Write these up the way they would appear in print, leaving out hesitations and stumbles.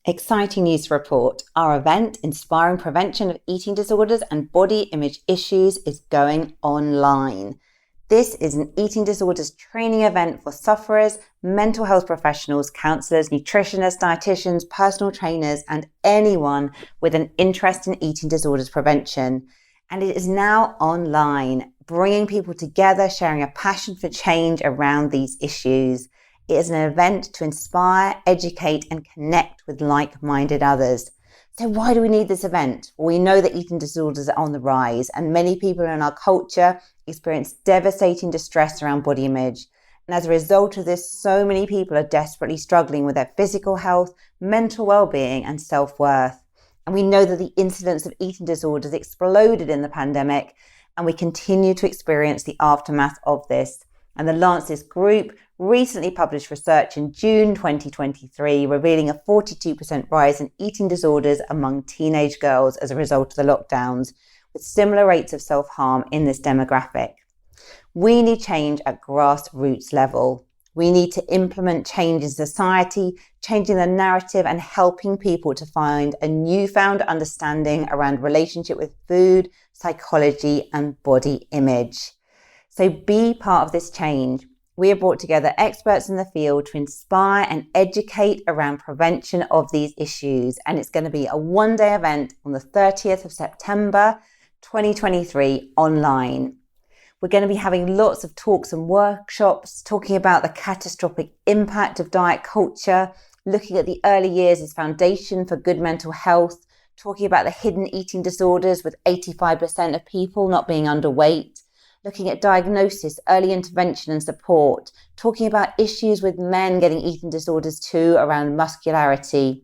Exciting news to report. Our event, Inspiring Prevention of Eating Disorders and Body Image Issues, is going online. This is an eating disorders training event for sufferers, mental health professionals, counsellors, nutritionists, dietitians, personal trainers, and anyone with an interest in eating disorders prevention. And it is now online, bringing people together, sharing a passion for change around these issues. It is an event to inspire, educate, and connect with like-minded others. So why do we need this event? Well, we know that eating disorders are on the rise, and many people in our culture experience devastating distress around body image. And as a result of this, so many people are desperately struggling with their physical health, mental well-being, and self-worth. And we know that the incidence of eating disorders exploded in the pandemic, and we continue to experience the aftermath of this. And the Lancet Group recently published research in June 2023 revealing a 42% rise in eating disorders among teenage girls as a result of the lockdowns, with similar rates of self-harm in this demographic. We need change at grassroots level. We need to implement change in society, changing the narrative and helping people to find a newfound understanding around relationship with food, psychology, and body image. So be part of this change. We have brought together experts in the field to inspire and educate around prevention of these issues. And it's going to be a one-day event on the 30th of September, 2023 online. We're going to be having lots of talks and workshops talking about the catastrophic impact of diet culture, looking at the early years as foundation for good mental health, talking about the hidden eating disorders with 85% of people not being underweight, looking at diagnosis, early intervention and support, talking about issues with men getting eating disorders too around muscularity,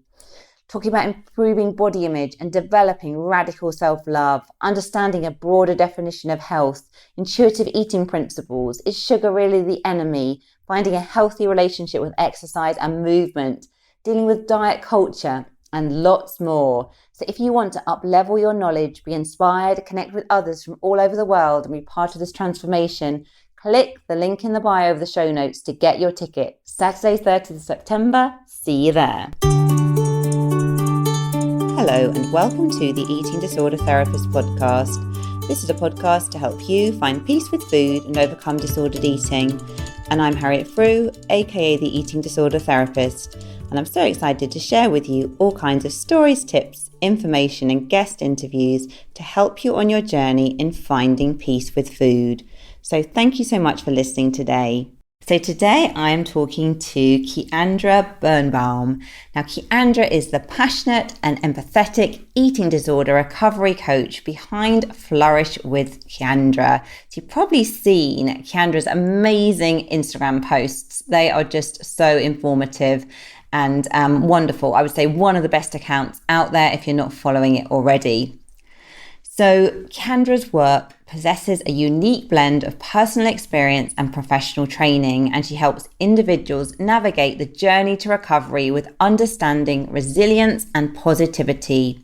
talking about improving body image and developing radical self-love, understanding a broader definition of health, intuitive eating principles, is sugar really the enemy, finding a healthy relationship with exercise and movement, dealing with diet culture, and lots more. So if you want to up-level your knowledge, be inspired, connect with others from all over the world and be part of this transformation, click the link in the bio of the show notes to get your ticket. Saturday, 30th of September. See you there. Hello and welcome to the Eating Disorder Therapist podcast. This is a podcast to help you find peace with food and overcome disordered eating. And I'm Harriet Frew, aka the Eating Disorder Therapist. And I'm so excited to share with you all kinds of stories, tips, information and guest interviews to help you on your journey in finding peace with food. So thank you so much for listening today. So today I am talking to Ciandra Birnbaum. Now Ciandra is the passionate and empathetic eating disorder recovery coach behind Flourish with Ciandra. So you've probably seen Ciandra's amazing Instagram posts. They are just so informative and wonderful. I would say one of the best accounts out there if you're not following it already. So Ciandra's work possesses a unique blend of personal experience and professional training, and she helps individuals navigate the journey to recovery with understanding, resilience, and positivity.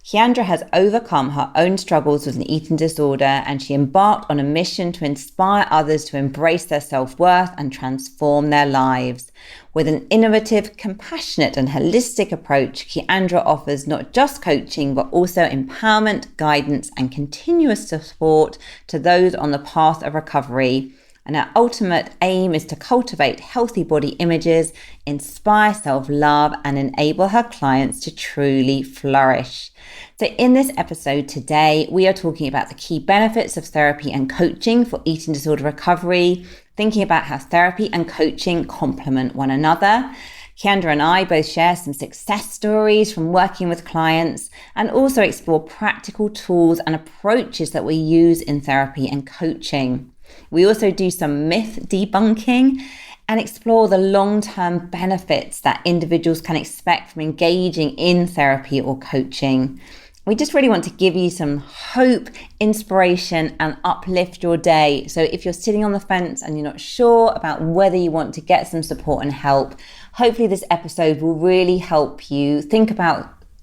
Ciandra has overcome her own struggles with an eating disorder, and she embarked on a mission to inspire others to embrace their self-worth and transform their lives. With an innovative, compassionate, and holistic approach, Ciandra offers not just coaching, but also empowerment, guidance, and continuous support to those on the path of recovery. And her ultimate aim is to cultivate healthy body images, inspire self-love, and enable her clients to truly flourish. So in this episode today, we are talking about the key benefits of therapy and coaching for eating disorder recovery, thinking about how therapy and coaching complement one another. Ciandra and I both share some success stories from working with clients and also explore practical tools and approaches that we use in therapy and coaching. We also do some myth debunking and explore the long-term benefits that individuals can expect from engaging in therapy or coaching. We just really want to give you some hope, inspiration, and uplift your day. So if you're sitting on the fence and you're not sure about whether you want to get some support and help, hopefully this episode will really help you think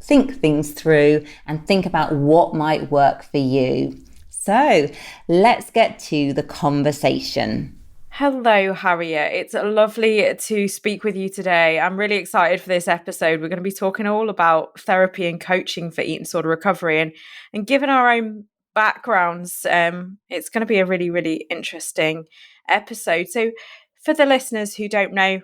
things through and think about what might work for you. So let's get to the conversation. Hello, Harriet. It's lovely to speak with you today. I'm really excited for this episode. We're going to be talking all about therapy and coaching for eating disorder recovery, and given our own backgrounds, it's going to be a really, really interesting episode. So, for the listeners who don't know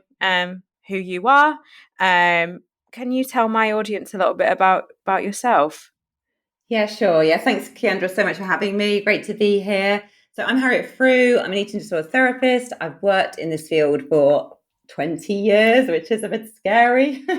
who you are, can you tell my audience a little bit about yourself? Yeah, sure. Yeah, thanks, Ciandra, so much for having me. Great to be here. So I'm Harriet Frew. I'm an eating disorder therapist. I've worked in this field for 20 years, which is a bit scary. So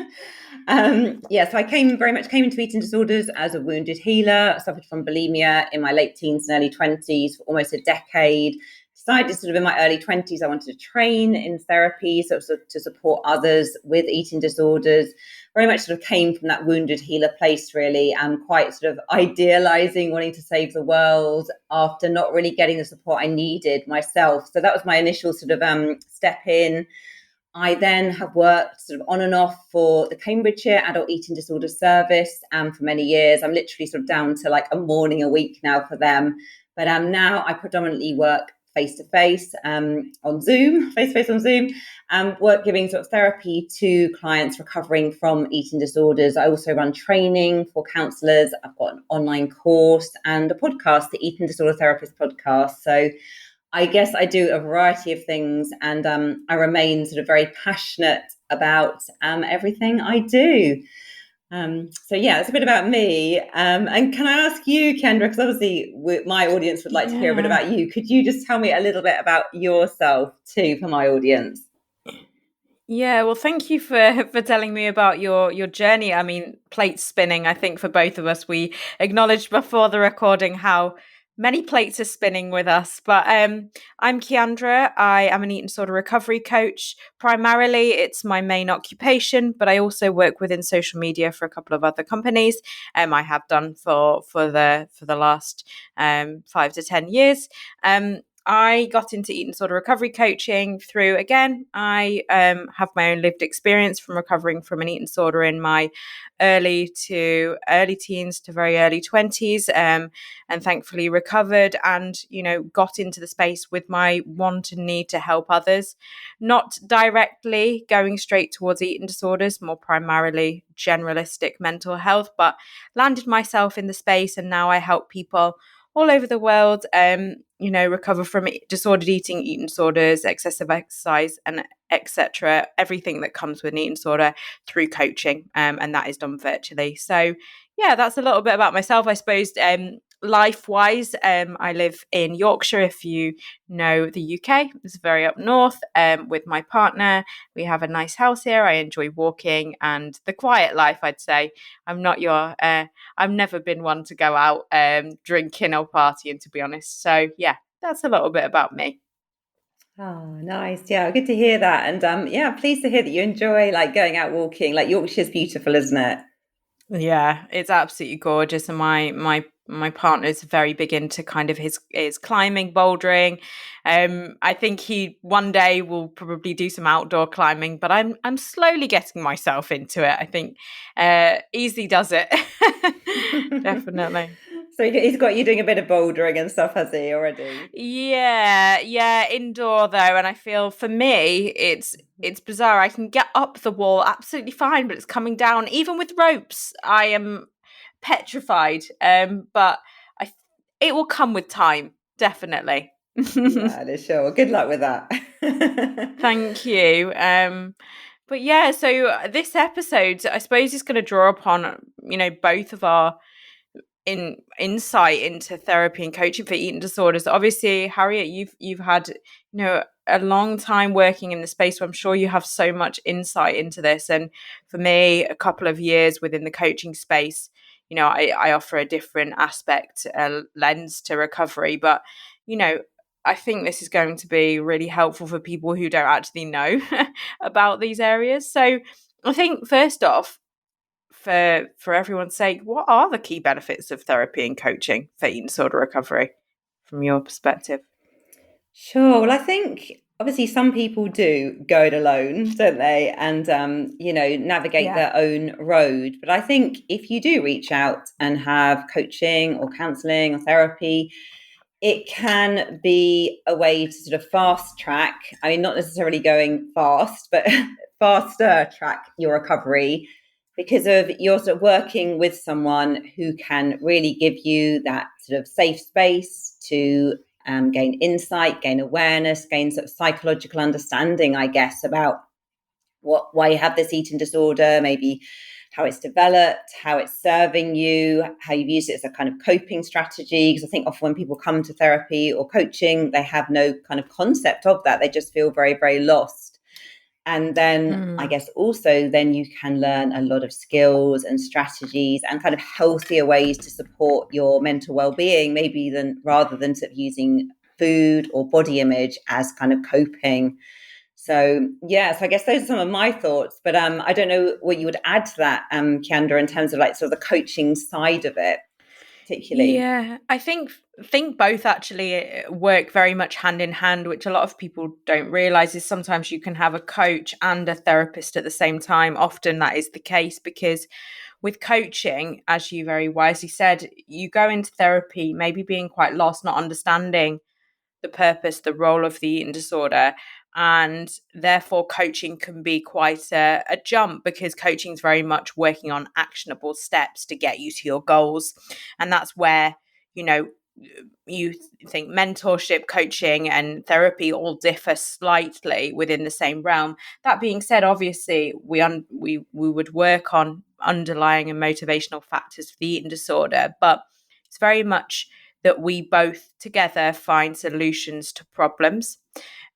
I very much came into eating disorders as a wounded healer. I suffered from bulimia in my late teens and early 20s for almost a decade. Decided sort of in my early 20s, I wanted to train in therapy, to support others with eating disorders. Very much sort of came from that wounded healer place, really, and quite sort of idealizing wanting to save the world after not really getting the support I needed myself. So that was my initial sort of step in. I then have worked sort of on and off for the Cambridgeshire Adult Eating Disorder Service for many years. I'm literally sort of down to like a morning a week now for them. But now I predominantly work face to face on Zoom, work giving sort of therapy to clients recovering from eating disorders. I also run training for counsellors. I've got an online course and a podcast, the Eating Disorder Therapist podcast. So I guess I do a variety of things, and I remain sort of very passionate about everything I do. That's a bit about me. And can I ask you, Kendra, because obviously my audience would like to hear a bit about you. Could you just tell me a little bit about yourself too for my audience? Yeah, well, thank you for telling me about your journey. I mean, plate spinning. I think for both of us, we acknowledged before the recording how many plates are spinning with us. But I'm Ciandra. I am an eating disorder recovery coach. Primarily, it's my main occupation, but I also work within social media for a couple of other companies. I have done for the last 5 to 10 years. I got into eating disorder recovery coaching through, again, I have my own lived experience from recovering from an eating disorder in my early teens to very early 20s, and thankfully recovered and, got into the space with my want and need to help others, not directly going straight towards eating disorders, more primarily generalistic mental health, but landed myself in the space, and now I help people all over the world, recover from disordered eating, eating disorders, excessive exercise, and etc. Everything that comes with an eating disorder through coaching, and that is done virtually. So, yeah, that's a little bit about myself, I suppose. Life-wise, I live in Yorkshire. If you know the UK, it's very up north. With my partner, we have a nice house here. I enjoy walking and the quiet life, I'd say. I'm not your I've never been one to go out drinking or partying, to be honest. So yeah, that's a little bit about me. Oh, nice. Yeah, good to hear that. And pleased to hear that you enjoy like going out walking. Like Yorkshire's beautiful, isn't it? Yeah, it's absolutely gorgeous, and my partner is very big into kind of his climbing, bouldering. I think he one day will probably do some outdoor climbing, but I'm slowly getting myself into it. I think easy does it. Definitely. So he's got you doing a bit of bouldering and stuff, has he already? Yeah, indoor though, and I feel for me it's bizarre. I can get up the wall absolutely fine, but it's coming down even with ropes. I am petrified. But I it will come with time, definitely. Yeah, sure. Good luck with that. Thank you. But yeah, so this episode, I suppose, is going to draw upon both of our insight into therapy and coaching for eating disorders. Obviously, Harriet, you've had a long time working in the space, so I'm sure you have so much insight into this. And for me, a couple of years within the coaching space, I offer a different aspect, lens to recovery. But I think this is going to be really helpful for people who don't actually know about these areas. So I think first off, for everyone's sake, what are the key benefits of therapy and coaching for eating disorder recovery from your perspective? Sure. Well, I think obviously some people do go it alone, don't they? And, navigate Yeah. their own road. But I think if you do reach out and have coaching or counseling or therapy, it can be a way to sort of fast track. I mean, not necessarily going fast, but faster track your recovery because of you're sort of working with someone who can really give you that sort of safe space to gain insight, gain awareness, gain sort of psychological understanding, I guess, about why you have this eating disorder, maybe how it's developed, how it's serving you, how you've used it as a kind of coping strategy. Because I think often when people come to therapy or coaching, they have no kind of concept of that. They just feel very, very lost. And then I guess also then you can learn a lot of skills and strategies and kind of healthier ways to support your mental well-being, maybe rather than sort of using food or body image as kind of coping. So yes, I guess those are some of my thoughts. But I don't know what you would add to that, Ciandra, in terms of like sort of the coaching side of it, particularly. Yeah, I think both actually work very much hand in hand, which a lot of people don't realize is sometimes you can have a coach and a therapist at the same time. Often that is the case because with coaching, as you very wisely said, you go into therapy maybe being quite lost, not understanding the purpose, the role of the eating disorder. And therefore, coaching can be quite a jump because coaching is very much working on actionable steps to get you to your goals. And that's where, you know, you think mentorship, coaching, and therapy all differ slightly within the same realm. That being said, obviously, we would work on underlying and motivational factors for the eating disorder, but it's very much that we both together find solutions to problems.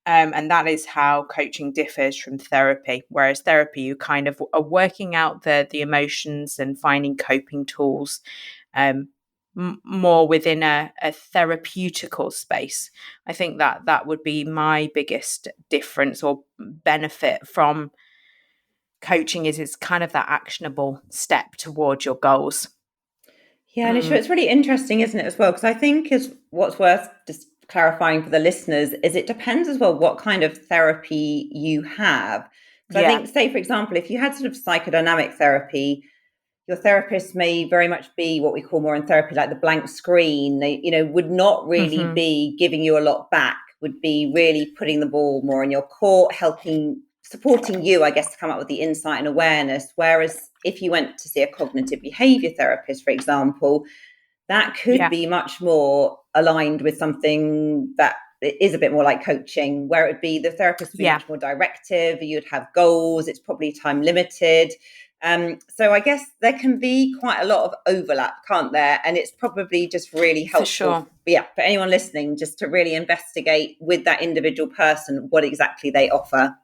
And that is how coaching differs from therapy. Whereas therapy, you kind of are working out the emotions and finding coping tools more within a therapeutical space. I think that would be my biggest difference or benefit from coaching is it's kind of that actionable step towards your goals. Yeah, and it's really interesting, isn't it, as well? Because I think is what's worth just clarifying for the listeners is it depends as well what kind of therapy you have. Because I Yeah, think, say, for example, if you had sort of psychodynamic therapy, your therapist may very much be what we call more in therapy like the blank screen. They, would not really be giving you a lot back, would be really putting the ball more in your court, supporting you, I guess, to come up with the insight and awareness. Whereas if you went to see a cognitive behavior therapist, for example, that could yeah, be much more aligned with something that is a bit more like coaching, where it would be the therapist would be yeah, much more directive. You'd have goals. It's probably time limited. So I guess there can be quite a lot of overlap, can't there? And it's probably just really for helpful, sure. yeah, for anyone listening, just to really investigate with that individual person what exactly they offer.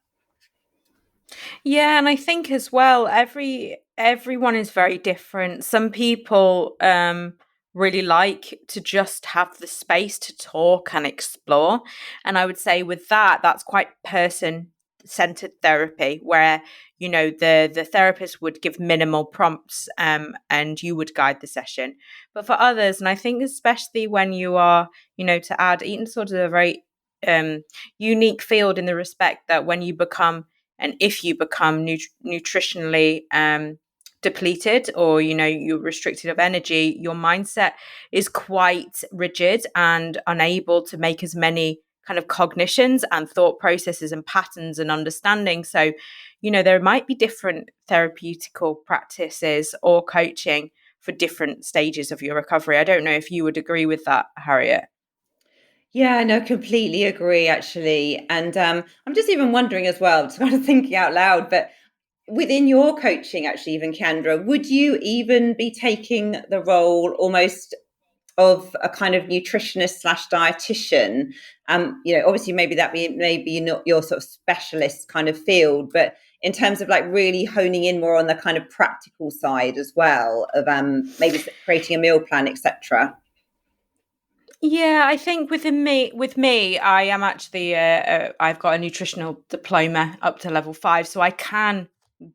Yeah, and I think as well, everyone is very different. Some people really like to just have the space to talk and explore. And I would say with that, that's quite person centered therapy where the therapist would give minimal prompts and you would guide the session. But for others, and I think especially when you are, to add eating disorders are a very unique field in the respect that when you become and if you become nutritionally depleted or you're restricted of energy, your mindset is quite rigid and unable to make as many kind of cognitions and thought processes and patterns and understanding. So there might be different therapeutical practices or coaching for different stages of your recovery. I don't know if you would agree with that, Harriet. Yeah, no, completely agree, actually. And I'm just even wondering as well, just kind of thinking out loud, but within your coaching, actually, even Kendra, would you even be taking the role almost of a kind of nutritionist slash dietitian? Obviously, maybe not your sort of specialist kind of field, but in terms of like really honing in more on the kind of practical side as well of maybe creating a meal plan, etc. Yeah, I think with me, I am actually I've got a nutritional diploma up to level 5, so I can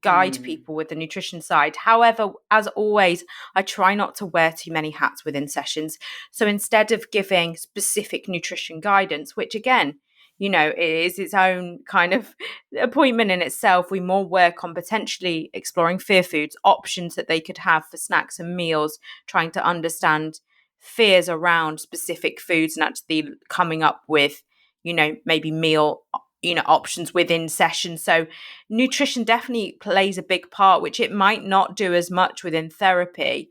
guide Mm. people with the nutrition side. However, as always, I try not to wear too many hats within sessions. So instead of giving specific nutrition guidance, which again, is its own kind of appointment in itself, we more work on potentially exploring fear foods, options that they could have for snacks and meals, trying to understand fears around specific foods and actually coming up with, maybe meal, options within sessions. So nutrition definitely plays a big part, which it might not do as much within therapy.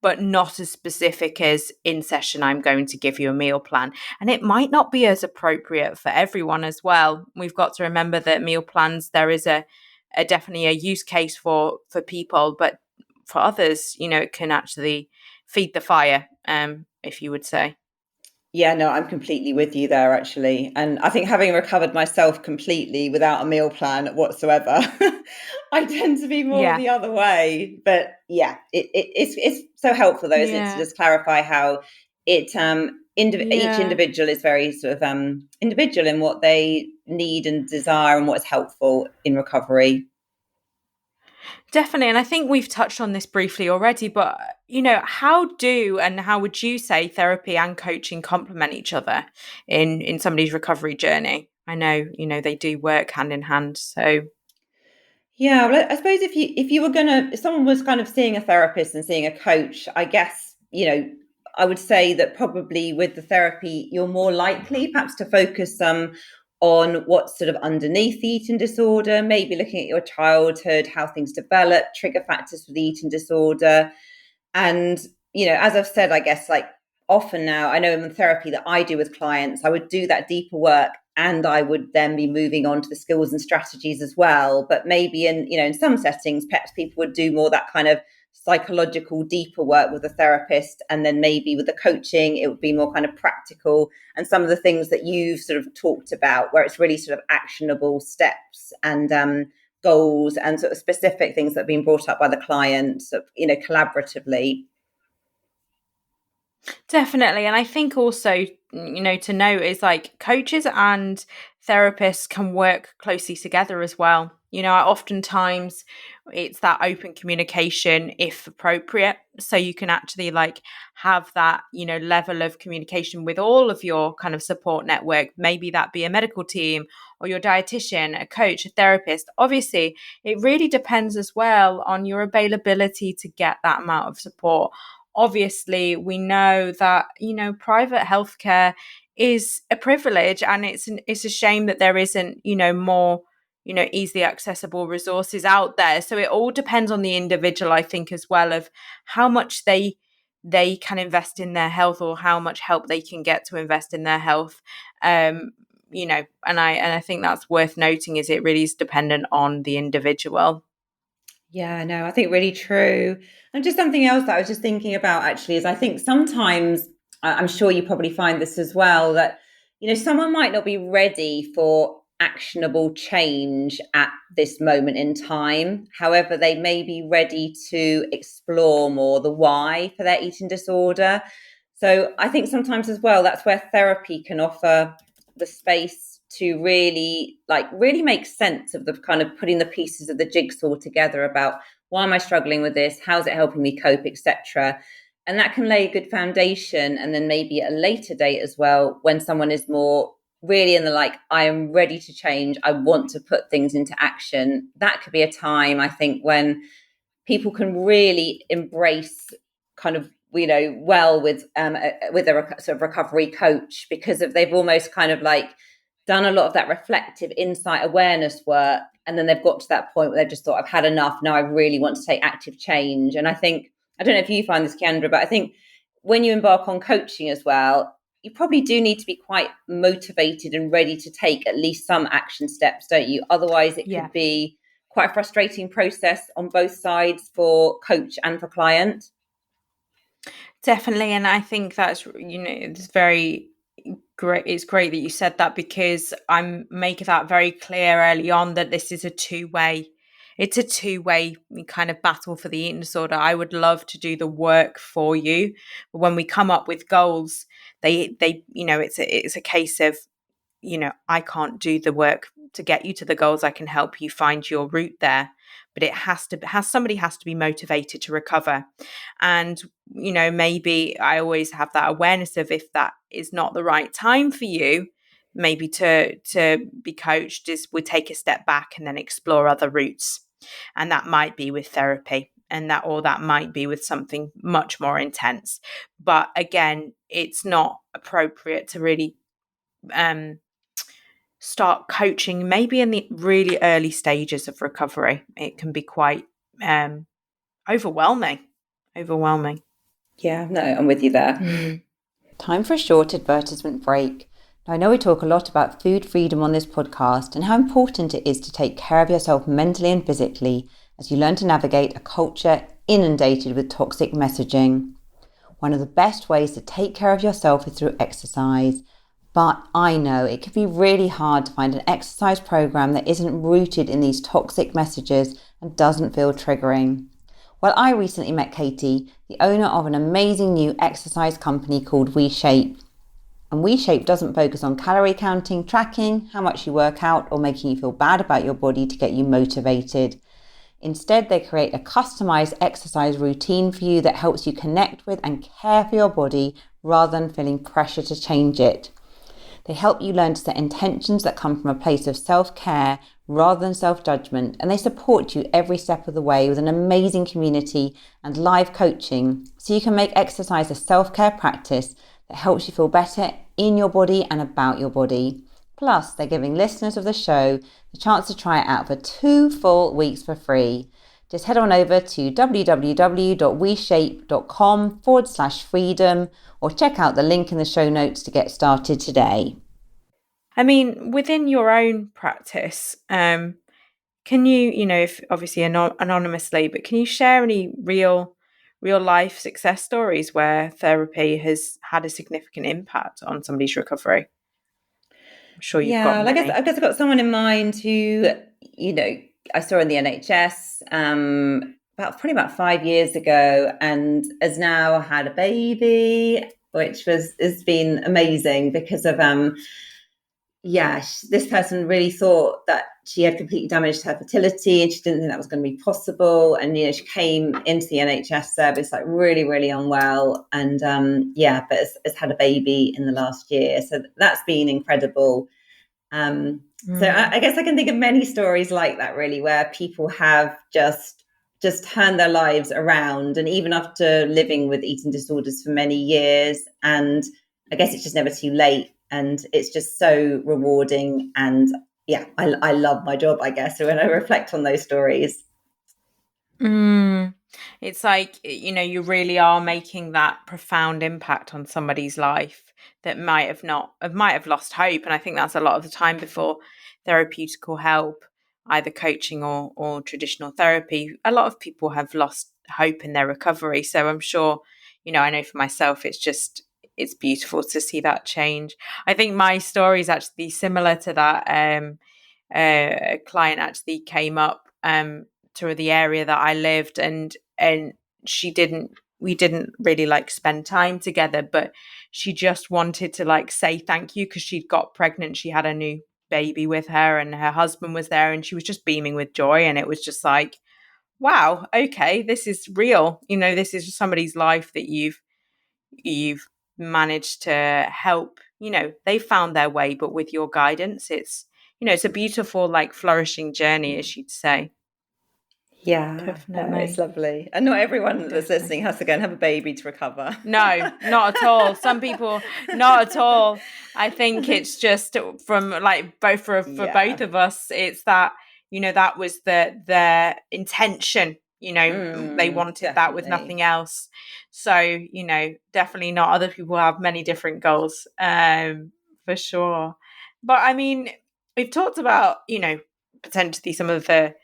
But not as specific as in session, I'm going to give you a meal plan. And it might not be as appropriate for everyone as well. We've got to remember that meal plans, there is a definitely a use case for people, but for others, it can actually feed the fire, if you would say. Yeah, no, I'm completely with you there, actually. And I think having recovered myself completely without a meal plan whatsoever, I tend to be more Yeah. the other way. But yeah, it's so helpful though, isn't it, to Yeah. just clarify how it each Yeah. individual is very sort of individual in what they need and desire and what is helpful in recovery. Definitely. And I think we've touched on this briefly already, but how would you say therapy and coaching complement each other in somebody's recovery journey? I know, they do work hand in hand. So Yeah, well, I suppose if someone was kind of seeing a therapist and seeing a coach, I guess, I would say that probably with the therapy, you're more likely perhaps to focus on what's sort of underneath the eating disorder, maybe looking at your childhood, how things develop, trigger factors for the eating disorder. And, as I've said, I guess like often now, I know in the therapy that I do with clients, I would do that deeper work and I would then be moving on to the skills and strategies as well. But maybe in some settings, perhaps people would do more that kind of psychological, deeper work with a therapist. And then maybe with the coaching, it would be more kind of practical and some of the things that you've sort of talked about, where it's really sort of actionable steps and goals and sort of specific things that have been brought up by the client, collaboratively. definitely. And I think also, to note is like coaches and therapists can work closely together as well. Oftentimes it's that open communication if appropriate. So you can actually like have that, level of communication with all of your kind of support network. Maybe that be a medical team or your dietitian, a coach, a therapist. Obviously, it really depends as well on your availability to get that amount of support. Obviously, we know that, private healthcare is a privilege, and it's a shame that there isn't, more, easily accessible resources out there. So it all depends on the individual, I think, as well, of how much they can invest in their health or how much help they can get to invest in their health. And I think that's worth noting, is it really is dependent on the individual. Yeah, no, I think really true. And just something else that I was just thinking about actually is I think sometimes, I'm sure you probably find this as well, that, someone might not be ready for actionable change at this moment in time. However, they may be ready to explore more the why for their eating disorder. So I think sometimes as well, that's where therapy can offer the space to really make sense of the kind of putting the pieces of the jigsaw together about why am I struggling with this, how's it helping me cope, etc. And that can lay a good foundation. And then maybe at a later date as well, when someone is more really in the like, I am ready to change, I want to put things into action, that could be a time, I think, when people can really embrace kind of well with a sort of recovery coach, because if they've almost kind of like done a lot of that reflective insight awareness work, and then they've got to that point where they've just thought, I've had enough, now I really want to take active change. And I think, I don't know if you find this, Ciandra, but I think when you embark on coaching as well, you probably do need to be quite motivated and ready to take at least some action steps, don't you? Otherwise it Yeah. could be quite a frustrating process on both sides for coach and for client. Definitely. And I think that's, it's very great. It's great that you said that, because I'm making that very clear early on that this is a two-way. It's a two-way kind of battle for the eating disorder. I would love to do the work for you, but when we come up with goals, they it's a case of, I can't do the work to get you to the goals. I can help you find your route there, but somebody has to be motivated to recover. And, maybe I always have that awareness of, if that is not the right time for you, maybe to be coached, is we take a step back and then explore other routes. And that might be with therapy. that might be with something much more intense. But again, it's not appropriate to really start coaching maybe in the really early stages of recovery. It can be quite overwhelming. Yeah, no, I'm with you there. Time for a short advertisement break. Now, I know we talk a lot about food freedom on this podcast and how important it is to take care of yourself mentally and physically as you learn to navigate a culture inundated with toxic messaging. One of the best ways to take care of yourself is through exercise. But I know it can be really hard to find an exercise program that isn't rooted in these toxic messages and doesn't feel triggering. Well, I recently met Katie, the owner of an amazing new exercise company called WeShape. And WeShape doesn't focus on calorie counting, tracking, how much you work out, or making you feel bad about your body to get you motivated. Instead, they create a customized exercise routine for you that helps you connect with and care for your body rather than feeling pressure to change it. They help you learn to set intentions that come from a place of self-care rather than self-judgment, and they support you every step of the way with an amazing community and live coaching so you can make exercise a self-care practice that helps you feel better in your body and about your body. Plus, they're giving listeners of the show the chance to try it out for 2 full weeks for free. Just head on over to www.weshape.com/freedom or check out the link in the show notes to get started today. I mean, within your own practice, can you, if obviously anonymously, but can you share any real life success stories where therapy has had a significant impact on somebody's recovery? I'm sure you've got many. I guess I've got someone in mind who, I saw in the NHS about 5 years ago, and has now had a baby, which has been amazing because of this person really thought that she had completely damaged her fertility and she didn't think that was going to be possible. And, she came into the NHS service like really, really unwell and, but has had a baby in the last year. So that's been incredible. So I guess I can think of many stories like that, really, where people have just turned their lives around, and even after living with eating disorders for many years. And I guess it's just never too late. And it's just so rewarding. And I love my job, I guess, when I reflect on those stories. It's like, you really are making that profound impact on somebody's life that might have lost hope. And I think that's a lot of the time before therapeutical help, either coaching or traditional therapy. A lot of people have lost hope in their recovery. So I'm sure, I know for myself, it's beautiful to see that change. I think my story is actually similar to that. A client actually came up to the area that I lived, and we didn't really spend time together, but she just wanted to say thank you because she'd got pregnant. She had a new baby with her and her husband was there, and she was just beaming with joy. And it was just like, wow, okay, this is real. This is somebody's life that you've managed to help. They found their way, but with your guidance, it's a beautiful flourishing journey, as you'd say. Yeah, definitely. It's lovely. And not everyone that's listening has to go and have a baby to recover. No, not at all. Some people, not at all. I think it's just from both for both of us, it's that, that was their intention. They wanted that with nothing else. So, definitely not. Other people have many different goals, for sure. But I mean, we've talked about, potentially some of the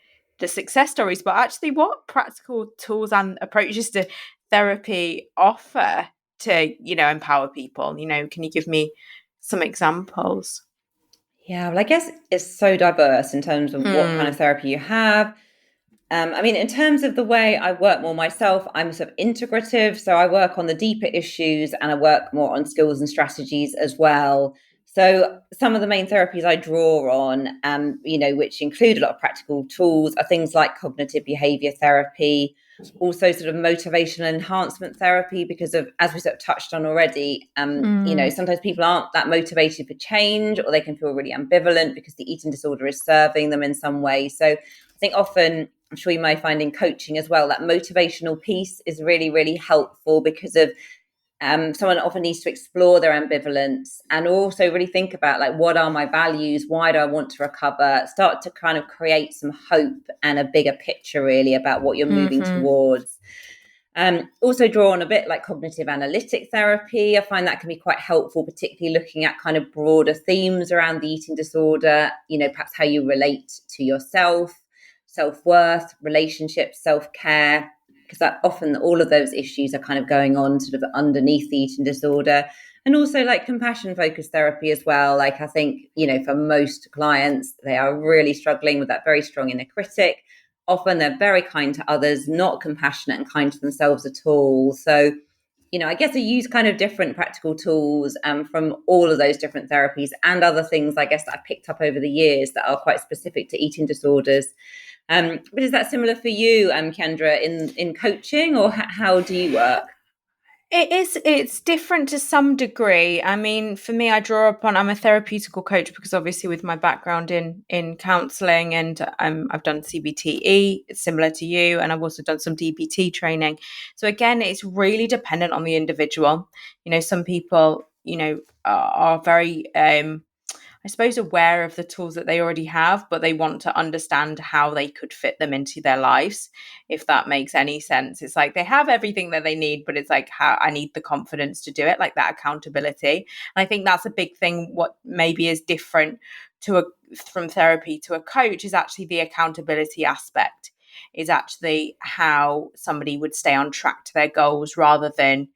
success stories, but actually what practical tools and approaches to therapy offer to, empower people? Can you give me some examples? Yeah, well, I guess it's so diverse in terms of what kind of therapy you have. In terms of the way I work more myself, I'm sort of integrative. So I work on the deeper issues and I work more on skills and strategies as well. So some of the main therapies I draw on, which include a lot of practical tools, are things like cognitive behavior therapy, also sort of motivational enhancement therapy, because of, as we sort of touched on already, sometimes people aren't that motivated for change, or they can feel really ambivalent because the eating disorder is serving them in some way. So I think often I'm sure you might find in coaching as well, that motivational piece is really, really helpful because of someone often needs to explore their ambivalence and also really think about like, what are my values? Why do I want to recover? Start to kind of create some hope and a bigger picture really about what you're moving towards. Also draw on a bit like cognitive analytic therapy. I find that can be quite helpful, particularly looking at kind of broader themes around the eating disorder, perhaps how you relate to yourself, self-worth, relationships, self-care, because that often all of those issues are kind of going on sort of underneath the eating disorder. And also like compassion focused therapy as well. Like I think, for most clients, they are really struggling with that very strong inner critic. Often they're very kind to others, not compassionate and kind to themselves at all. So, I guess I use kind of different practical tools from all of those different therapies and other things, I guess, that I've picked up over the years that are quite specific to eating disorders. But is that similar for you, Ciandra, in coaching, or how do you work? It's different to some degree. I mean, for me, I'm a therapeutical coach because obviously with my background in counselling and I've done CBTE, similar to you, and I've also done some DBT training. So again, it's really dependent on the individual. Some people, are very I suppose, aware of the tools that they already have, but they want to understand how they could fit them into their lives, if that makes any sense. It's like they have everything that they need, but it's like, how I need the confidence to do it, like that accountability. And I think that's a big thing. What maybe is different from therapy to a coach is actually the accountability aspect, is actually how somebody would stay on track to their goals rather than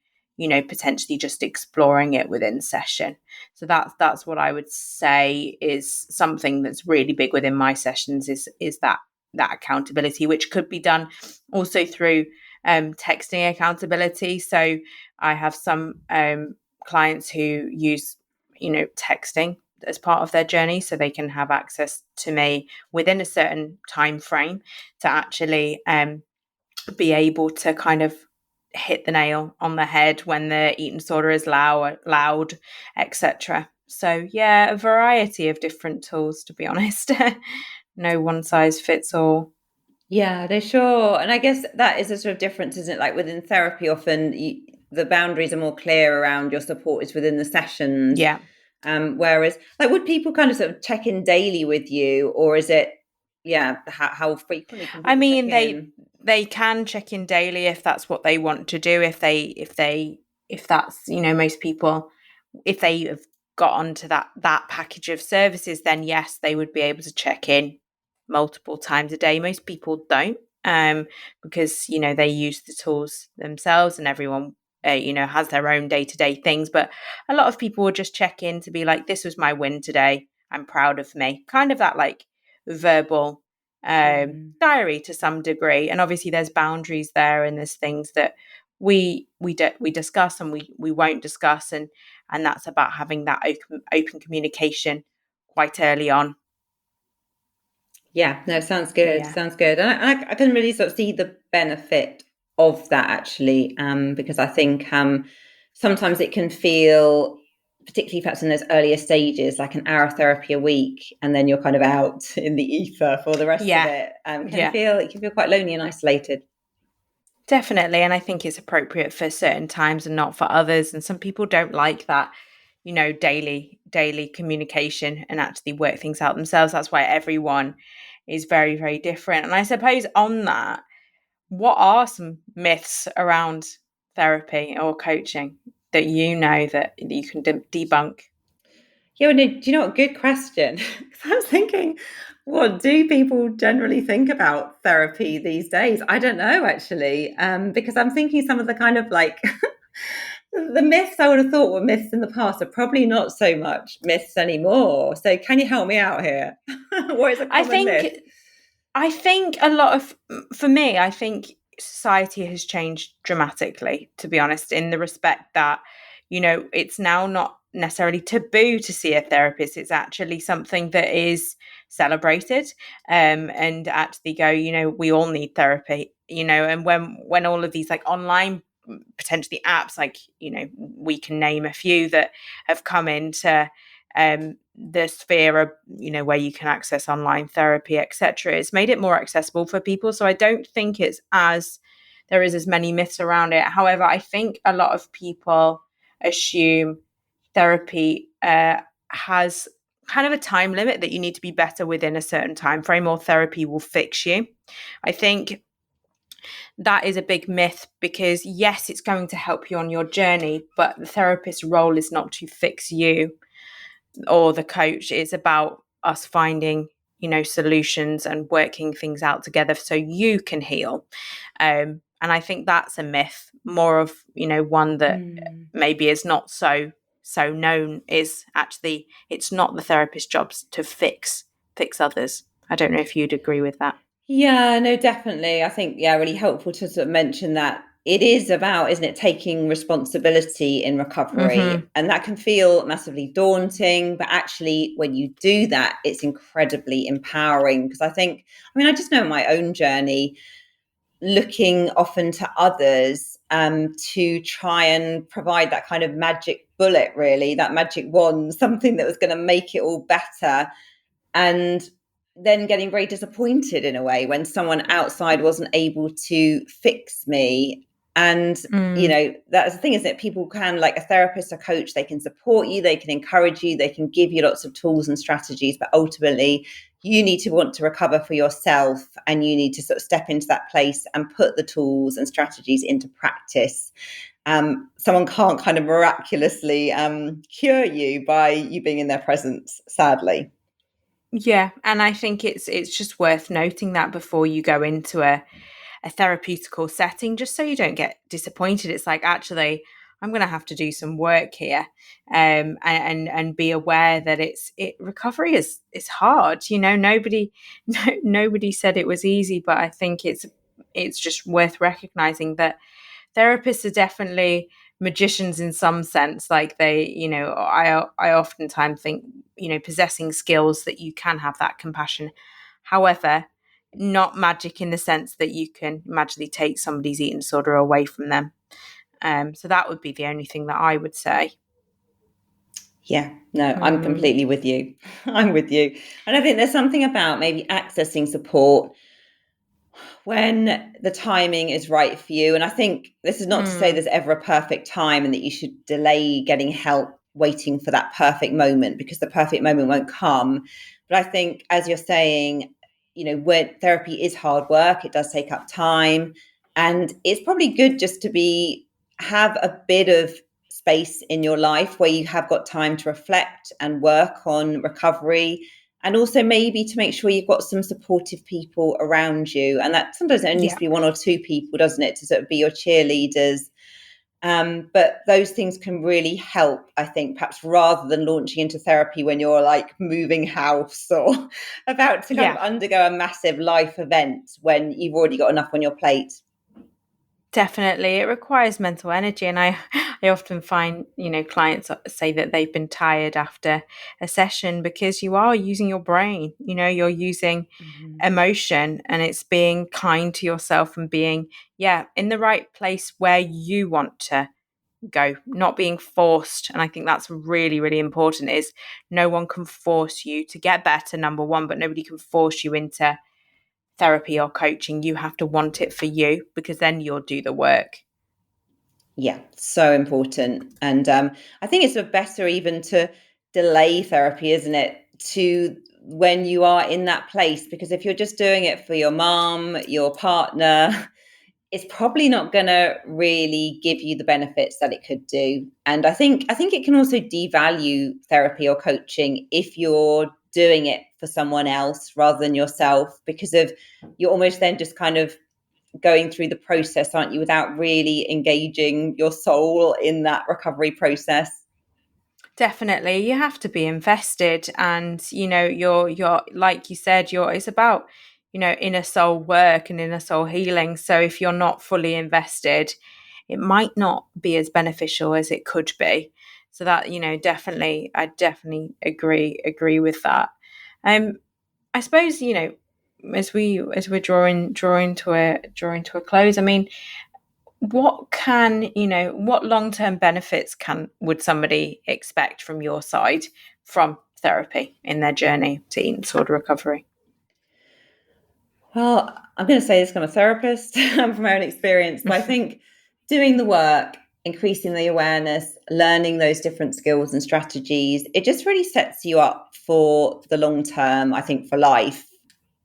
potentially just exploring it within session. So that's what I would say is something that's really big within my sessions is that accountability, which could be done also through texting accountability. So I have some clients who use texting as part of their journey, so they can have access to me within a certain time frame to actually be able to kind of hit the nail on the head when the eating disorder is loud, etc. So yeah, a variety of different tools, to be honest. No one size fits all. Yeah, they're sure. And I guess that is a sort of difference, isn't it? Like within therapy, often the boundaries are more clear around your support is within the sessions. Yeah. Whereas, like, would people kind of sort of check in daily with you, or is it, how frequently can people I mean, check in? they can check in daily if that's what they want to do. If that's most people, if they have got onto that package of services, then yes, they would be able to check in multiple times a day. Most people don't, because they use the tools themselves, and everyone has their own day-to-day things. But a lot of people will just check in to be like, this was my win today, I'm proud of me, kind of that like verbal diary to some degree. And obviously there's boundaries there, and there's things that we discuss and we won't discuss, and that's about having that open communication quite early on. Yeah, no, sounds good. Yeah. Sounds good. And I can really sort of see the benefit of that actually, because I think sometimes it can feel, particularly perhaps in those earlier stages, like an hour of therapy a week, and then you're kind of out in the ether for the rest of it. It can feel quite lonely and isolated. Definitely. And I think it's appropriate for certain times and not for others. And some people don't like that, daily communication and actually work things out themselves. That's why everyone is very, very different. And I suppose on that, what are some myths around therapy or coaching that that you can debunk? Yeah, well, no, do you know what? Good question. I was thinking, what do people generally think about therapy these days? I don't know, actually, because I'm thinking some of the kind of like the myths I would have thought were myths in the past are probably not so much myths anymore. So, can you help me out here? What is a common myth? I think a lot of, for me, I think society has changed dramatically, to be honest, in the respect that, it's now not necessarily taboo to see a therapist. It's actually something that is celebrated, and actually go, we all need therapy, and when all of these like online potentially apps, like, we can name a few that have come in to the sphere of, where you can access online therapy, etc. It's made it more accessible for people. So I don't think there is as many myths around it. However, I think a lot of people assume therapy has kind of a time limit, that you need to be better within a certain time frame, or therapy will fix you. I think that is a big myth, because yes, it's going to help you on your journey, but the therapist's role is not to fix you or the coach. It's about us finding, solutions and working things out together so you can heal. And I think that's a myth, more of, one that maybe is not so known, is actually it's not the therapist's job to fix others. I don't know if you'd agree with that. Yeah, no, definitely. I think, really helpful to sort of mention that it is about, isn't it, taking responsibility in recovery. And that can feel massively daunting, but actually when you do that, it's incredibly empowering. Because I just know in my own journey, looking often to others to try and provide that kind of magic bullet, really, that magic wand, something that was going to make it all better. And then getting very disappointed in a way when someone outside wasn't able to fix me. And, that's the thing, is that people can, like a therapist, a coach, they can support you, they can encourage you, they can give you lots of tools and strategies, but ultimately you need to want to recover for yourself, and you need to sort of step into that place and put the tools and strategies into practice. Someone can't kind of miraculously cure you by you being in their presence, sadly. Yeah, and I think it's just worth noting that before you go into a therapeutical setting, just so you don't get disappointed. It's like, actually, I'm going to have to do some work here, and be aware that recovery is hard. Nobody said it was easy, but I think it's just worth recognizing that therapists are definitely magicians in some sense. Like they, I oftentimes think, possessing skills that you can have that compassion. However, not magic in the sense that you can magically take somebody's eating disorder away from them. So that would be the only thing that I would say. Yeah, no, I'm completely with you. I'm with you. And I think there's something about maybe accessing support when the timing is right for you. And I think this is not to say there's ever a perfect time and that you should delay getting help waiting for that perfect moment, because the perfect moment won't come. But I think, as you're saying, when therapy is hard work, it does take up time. And it's probably good just to have a bit of space in your life where you have got time to reflect and work on recovery, and also maybe to make sure you've got some supportive people around you. And that sometimes it only needs to be one or two people, doesn't it, to sort of be your cheerleaders. But those things can really help, I think, perhaps rather than launching into therapy when you're like moving house or about to kind of undergo a massive life event when you've already got enough on your plate. Definitely. It requires mental energy. And I often find, clients say that they've been tired after a session, because you are using your brain, you're using emotion, and it's being kind to yourself and being, in the right place where you want to go, not being forced. And I think that's really, really important, is no one can force you to get better, number one, but nobody can force you into therapy or coaching. You have to want it for you, because then you'll do the work. Yeah, so important. And I think it's better even to delay therapy, isn't it, to when you are in that place? Because if you're just doing it for your mom, your partner, it's probably not going to really give you the benefits that it could do. And I think it can also devalue therapy or coaching if you're doing it for someone else rather than yourself, because you're almost then just kind of going through the process, aren't you, without really engaging your soul in that recovery process. Definitely, you have to be invested, and you're like you said, it's about inner soul work and inner soul healing. So if you're not fully invested, it might not be as beneficial as it could be. So that definitely, I definitely agree with that. I suppose as we're drawing to a close. I mean, what long-term benefits would somebody expect from your side from therapy in their journey to eating disorder recovery? Well, I'm going to say this, I'm a therapist from my own experience, but I think doing the work, increasing the awareness, learning those different skills and strategies, it just really sets you up for the long term, I think, for life.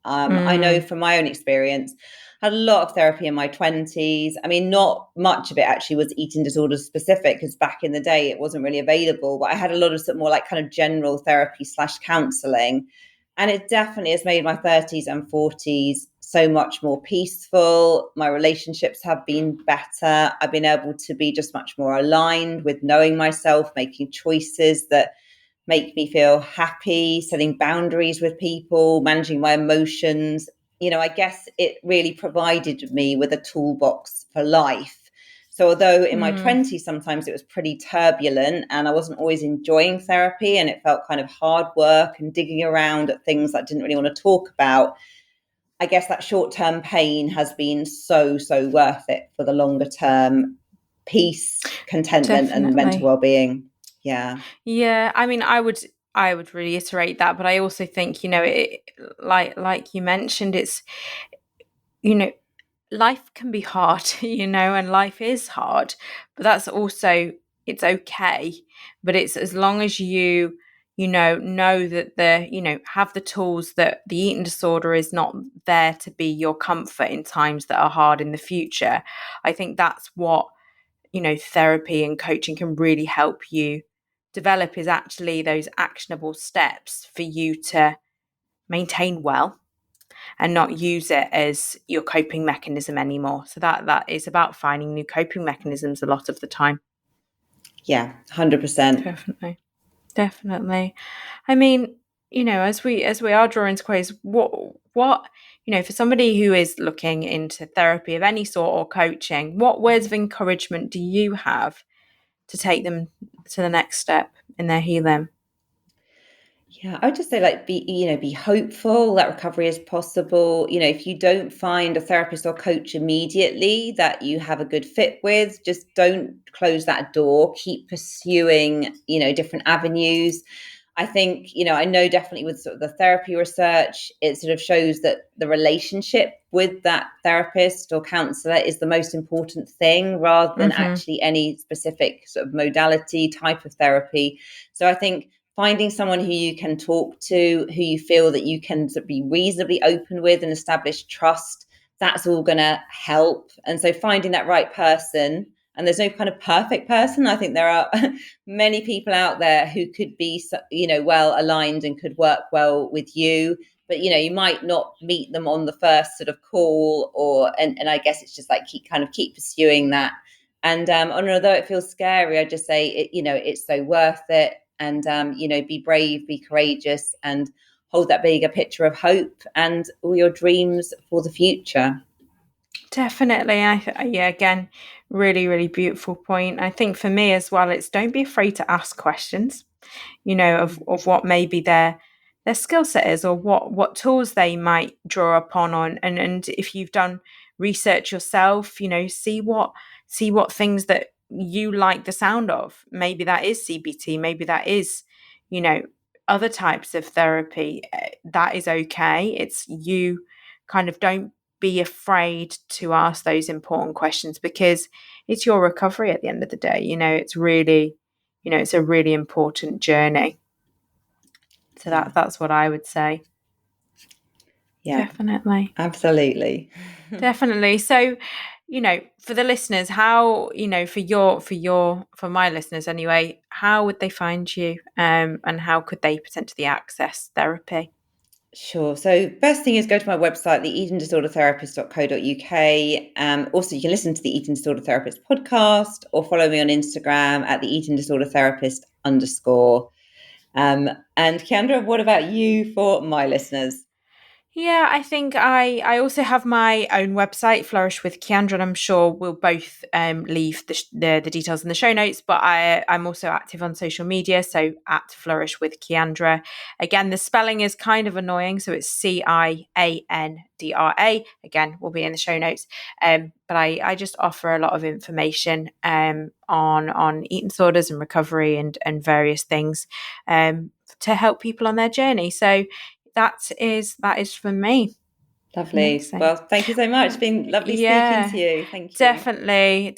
I know from my own experience, I had a lot of therapy in my 20s. I mean, not much of it actually was eating disorders specific, because back in the day it wasn't really available, but I had a lot of sort of more like kind of general therapy / counselling. And it definitely has made my 30s and 40s so much more peaceful. My relationships have been better. I've been able to be just much more aligned with knowing myself, making choices that make me feel happy, setting boundaries with people, managing my emotions. I guess it really provided me with a toolbox for life. So although in my 20s, sometimes it was pretty turbulent and I wasn't always enjoying therapy and it felt kind of hard work and digging around at things I didn't really want to talk about, I guess that short-term pain has been so worth it for the longer term peace, contentment, Definitely. and mental well-being. Yeah. Yeah, I mean, I would reiterate that, but I also think, like you mentioned, it's, life can be hard, and life is hard, but that's also, it's okay. But it's as long as you, know that have the tools, that the eating disorder is not there to be your comfort in times that are hard in the future. I think that's what, therapy and coaching can really help you develop, is actually those actionable steps for you to maintain well and not use it as your coping mechanism anymore. So that is about finding new coping mechanisms a lot of the time. Yeah, 100%. Definitely. I mean, as we are drawing to close, what for somebody who is looking into therapy of any sort or coaching, what words of encouragement do you have to take them to the next step in their healing? Yeah, I would just say be hopeful that recovery is possible. If you don't find a therapist or coach immediately that you have a good fit with, just don't close that door. Keep pursuing, different avenues. I think, I know definitely with sort of the therapy research, it sort of shows that the relationship with that therapist or counselor is the most important thing, rather than actually any specific sort of modality type of therapy. So I think finding someone who you can talk to, who you feel that you can sort of be reasonably open with and establish trust, that's all going to help. And so finding that right person, and there's no kind of perfect person. I think there are many people out there who could be, well aligned and could work well with you. But, you might not meet them on the first sort of call, and I guess it's just like keep pursuing that. And although it feels scary, I just say it's so worth it. And be brave, be courageous, and hold that bigger picture of hope and all your dreams for the future. Definitely. Yeah, again, really, really beautiful point. I think for me as well, it's don't be afraid to ask questions, of what maybe their skill set is, or what tools they might draw upon on. And if you've done research yourself, see what things that you like the sound of. Maybe that is CBT, maybe that is, other types of therapy. That is okay. It's you kind of don't be afraid to ask those important questions, because it's your recovery at the end of the day. It's really, it's a really important journey. So that's what I would say. Yeah, Definitely. absolutely. Definitely. So, for the listeners, how, for my listeners anyway, how would they find you, and how could they potentially access therapy? Sure. So best thing is go to my website, theeatingdisordertherapist.co.uk. Also, you can listen to the Eating Disorder Therapist podcast or follow me on Instagram at the Eating Disorder Therapist _. And Ciandra, what about you for my listeners? Yeah, I think I also have my own website, Flourish with Ciandra, and I'm sure we'll both leave the details in the show notes. But I'm also active on social media, so at Flourish with Ciandra. Again, the spelling is kind of annoying, so it's Ciandra. Again, will be in the show notes. But I just offer a lot of information on eating disorders and recovery and various things to help people on their journey. So that is for me. Lovely. Amazing. Well, thank you so much. It's been lovely speaking to you. Thank you. Definitely.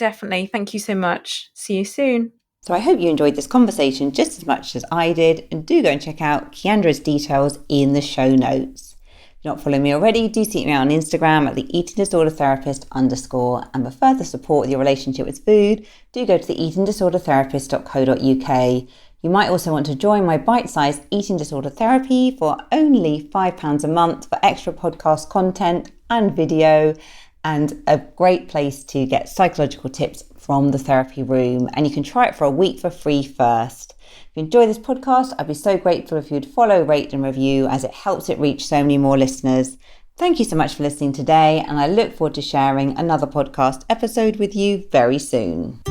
Thank you so much. See you soon. So I hope you enjoyed this conversation just as much as I did, and do go and check out Ciandra's details in the show notes. If you're not following me already, do seek me out on Instagram at the Eating Disorder Therapist _. And for further support with your relationship with food, do go to the eatingdisordertherapist.co.uk. You might also want to join my bite-sized eating disorder therapy for only £5 a month for extra podcast content and video, and a great place to get psychological tips from the therapy room. And you can try it for a week for free first. If you enjoy this podcast, I'd be so grateful if you'd follow, rate and review, as it helps it reach so many more listeners. Thank you so much for listening today, and I look forward to sharing another podcast episode with you very soon.